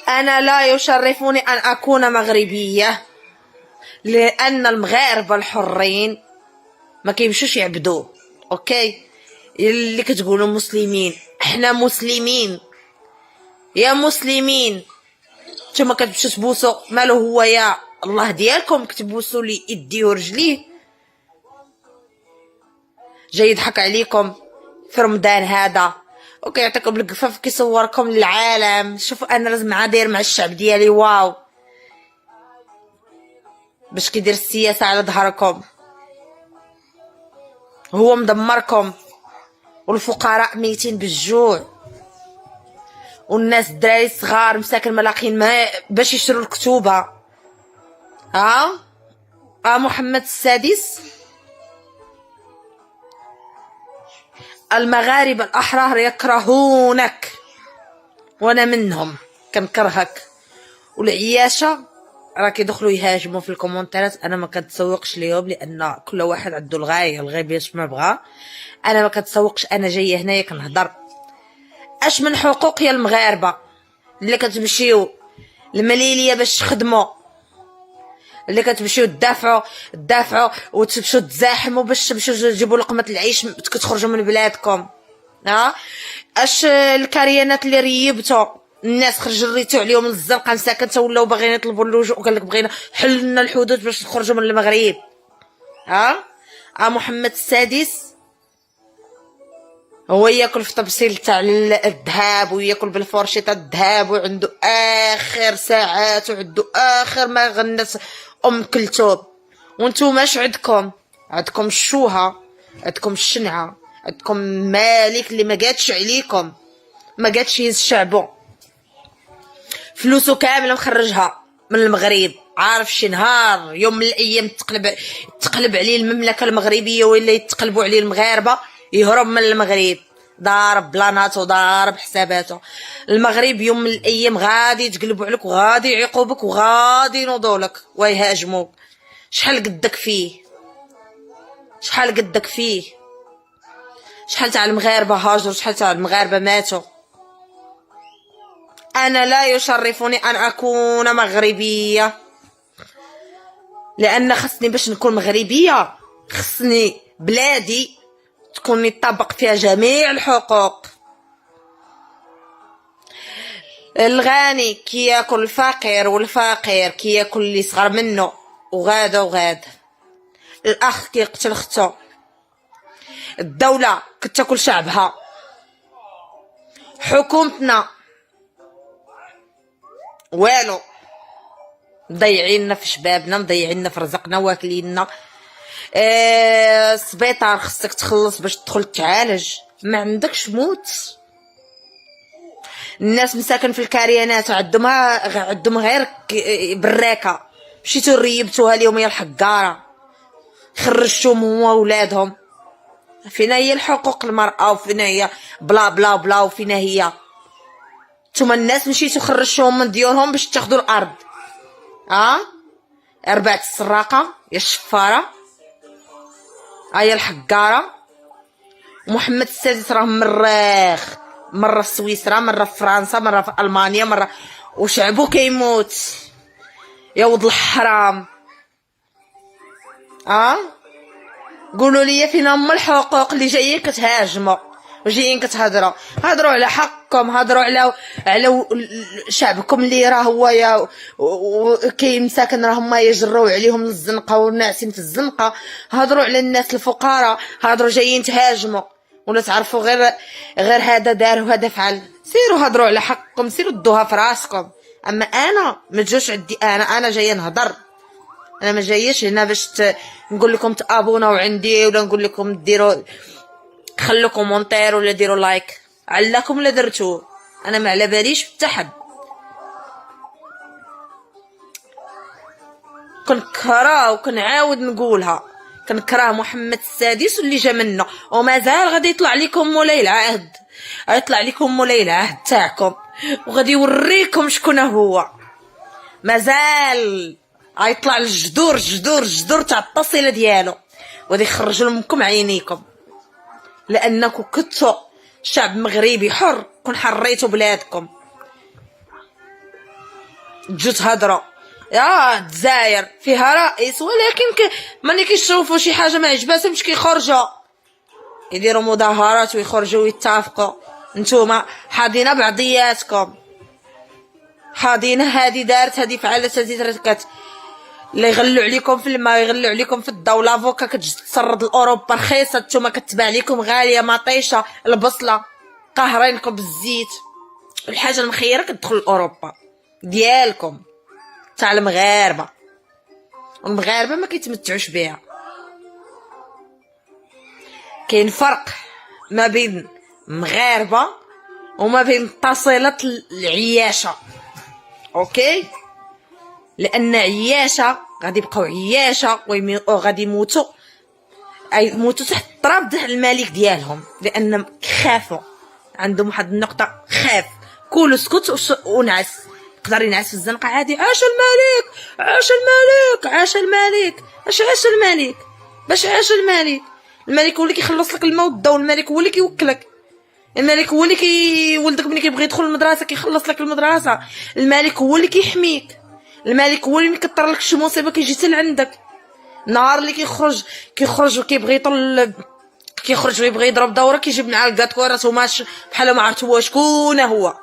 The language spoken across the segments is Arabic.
أنا لا يشرفني أن أكون مغربية، لأن المغاربة الحرين ما كيمشوش يعبدوا. اوكي، اللي كتقولوا مسلمين، احنا مسلمين يا مسلمين. نتوما كتمشيو تبوسوا مالو هو يا الله ديالكم كتبوسوا لي يديه ورجليه، جاي يضحك عليكم في رمضان هذا وكيعطيكم بالقفاف كيصوركم للعالم. شوفوا انا لازم داير مع الشعب ديالي واو، باش كيدير السياسه على ظهركم. هو مدمركم والفقراء ميتين بالجوع، والناس الدراري الصغار مساكن ملاقين ما باش يشروا الكتوبه. محمد السادس، المغاربه الاحرار يكرهونك وانا منهم كنكرهك. والعياشه راه كيدخلوا يهاجموا في الكومونتيرات، انا ما كنتسوقش ليهم لان كل واحد عنده الغايه باش ما بغى. انا ما كنتسوقش، انا جايه هنايا كنهضر. اش من حقوق يا المغاربه اللي كتمشيو المليليه باش تخدموا، اللي كتمشيو تدافعوا وتمشيو تزاحموا باش تمشيو تجيبوا لقمه العيش كتخرجوا من بلادكم. اش الكريانات اللي ريبتوا الناس خرجوا ريتوا عليهم الزنقه مساكن ولاو باغيين يطلبوا اللجوء وقال لك بغينا حل لنا الحدود باش نخرجوا من المغرب. محمد السادس هو ياكل في طبسيل تاع الذهب وياكل بالفرشه تاع الذهب وعنده اخر ساعات وعنده اخر ما غنت كلثوم. وانتم اش عندكم الشوهه، عندكم الشنعه، عندكم مالك اللي ما قادش عليكم، ما قادش يهز شعبه، فلوسه كامله مخرجها من المغرب. عارف شي نهار يوم من الايام تقلب عليه المملكه المغربيه ولا يتقلبوا عليه المغاربه يهرب من المغرب، ضارب بلاناته ضارب حساباته. المغرب يوم من الايام غادي يتقلبوا عليك وغادي يعيقوبك وغادي ينوضوا لك ويهاجموك. شحال قدك فيه، شحال قدك فيه، شحال تاع المغاربه هاجروا، شحال تاع المغاربه ماتوا. انا لا يشرفني ان اكون مغربيه، لان خصني باش نكون مغربيه خصني بلادي تكون يطبق فيها جميع الحقوق. الغني كي ياكل الفقير والفقير كي ياكل اللي صغر منه وغادا. الاخ كي يقتل اخته، الدوله كتاكل شعبها. حكومتنا والو، مضيعيننا في شبابنا، مضيعيننا في رزقنا، واكليننا. السبيطار خصك تخلص باش تدخل تعالج، ما عندكش موت. الناس مساكن في الكاريانات عندهم غير براكه، مشيتو ريبتوها ليهم يا الحقاره، خرجتوهم هما ولادهم. فينا هي الحقوق المرأة وفينا هي بلا بلا بلا وفينا هي نتوما الناس مشيتو خرجتوهم من ديورهم باش تاخذوا الارض. ربعت السراقه يا الشفاره يا الحقاره. محمد السادس راه مريخ، مره في سويسرا، مره في فرنسا، مره في المانيا، مره وشعبو كيموت يا ولد الحرام. قولوا لي فين هما الحقوق اللي جايين كتهاجموا وجايين كتهضروا؟ هضروا على حقكم، هضروا على شعبكم اللي راه هو يا كاين مساكن راه هما يجروا عليهم الزنقه والناعسين في الزنقه. هضروا على الناس الفقراء، هضروا جايين تهاجموا ولا تعرفوا غير هذا دار وهذا فعل. سيروا هضروا على حقكم، سيروا دوها في راسكم. اما انا ما تجوش عندي، انا جايه نهضر. انا ما جايش هنا باش نقول لكم تابوناو عندي ولا نقول لكم ديروا خلوا كومونتير ولا ديروا لايك علاكم ولا درتوه. انا ما على باليش حتى حد. كنكره وكنعاود نقولها، كنكره محمد السادس واللي جا منه، ومازال غادي يطلع لكم مولاي العهد، غيطلع لكم مولاي العهد تاعكم وغادي يوريكم شكون هو. مازال غيطلع الجذور تاع التصيله ديالو وغادي يخرج لكم عينيكم، لانكم كنتو شعب مغربي حر، كون حريتوا بلادكم. تجو تهضروا يا الجزائر فيها رئيس، ولكن ملي كيشوفوا شي حاجه ما عجباتهمش كيخرجوا يديروا مظاهرات ويخرجوا ويتفقوا. نتوما حاضينا بعضياتكم، حاضينا هادي دارت هادي فعلت هادي درت اللي يغلوا عليكم في الماء يغلوا عليكم في الضو. لافوكا كتجي تسرد لاوروبا رخيصه، نتوما كتباع لكم غاليه مطيشه. البصله قاهرينكم بالزيت، الحاجه المخيره كتدخل لاوروبا ديالكم تاع المغاربه، والمغاربه ما كيتمتعوش بها. كاين فرق ما بين مغاربه وما بين تصيله العياشه، اوكي؟ لان عياشه غادي يبقاو عياشه وغادي يموتوا تحت التراب تاع الملك ديالهم، لان خافوا عندهم واحد النقطه، خاف كل سكت ونعس. يقدر ينعس في الزنقه عادي. عاش الملك عاش الملك عاش الملك. اش عاش الملك؟ باش عاش الملك؟ الملك هو اللي كيخلص لك الماء والضوء، الملك هو اللي كيوكلك، الملك هو اللي ولدك ملي كيبغي يدخل المدرسه كيخلص لك المدرسه، الملك هو اللي كيحميك، الملك هو اللي مكثر لك شي مصيبه كيجي حتى لعندك. النهار اللي كيخرج وكيبغي يطل، كيخرج ويبغي يضرب دوره كيجيب معاه الكاتكو راسو ماش بحال ما عرفتو شكون هو.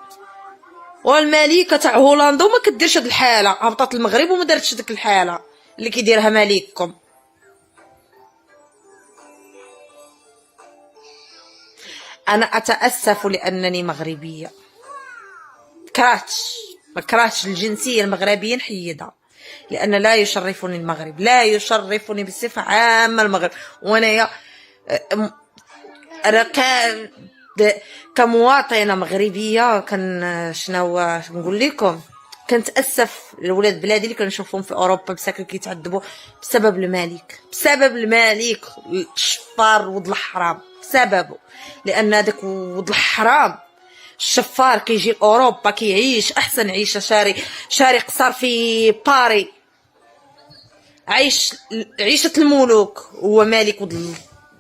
والملكه تاع هولندا وما كديرش هاد الحاله، هبطت المغرب وما دارتش ديك الحاله اللي كيديرها ملككم. انا اتاسف لانني مغربيه، ما كرهتش الجنسيه المغربيه نحيدها، لان لا يشرفني المغرب، لا يشرفني بصفه عامه المغرب. وانا كمواطنه مغربيه شنو نقول لكم، كنتاسف لولاد بلادي اللي كنشوفهم في اوروبا مساكن كيتعذبوا بسبب الملك، بسبب الملك الشفار ولد الحرام، بسببه. لان هذاك ولد الحرام الشفار كيجي لاوروبا كيعيش احسن عيشه، شاري قصر في باري، عيش عيشه الملوك، هو مالك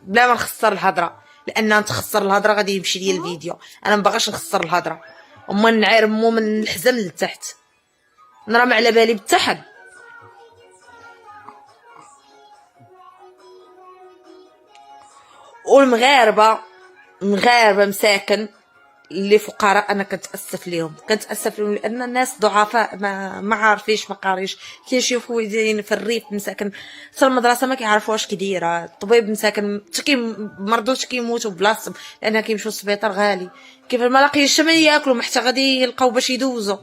بلا ما نخسر الهضره، لان نتخسر الهضره غادي يمشي ليا الفيديو. انا ما باغاش نخسر الهضره، اما نعير مو من الحزام لتحت، نرى ما على بالي بالتحد. والمغاربه مساكن اللي فقراء انا كنتاسف لهم لان الناس ضعفاء ما عارفيش ما قاريش، كيشوفوا وليدين في الريف مساكن حتى المدرسه ما كيعرفوا واش كيدير، الطبيب مساكن حتى مرضوش كيموتوا بلاصتهم لان كيمشيو للسبيطار غالي، كيف ما لاقيش ما ياكلوا حتى غادي يلقاو باش يدوزوا.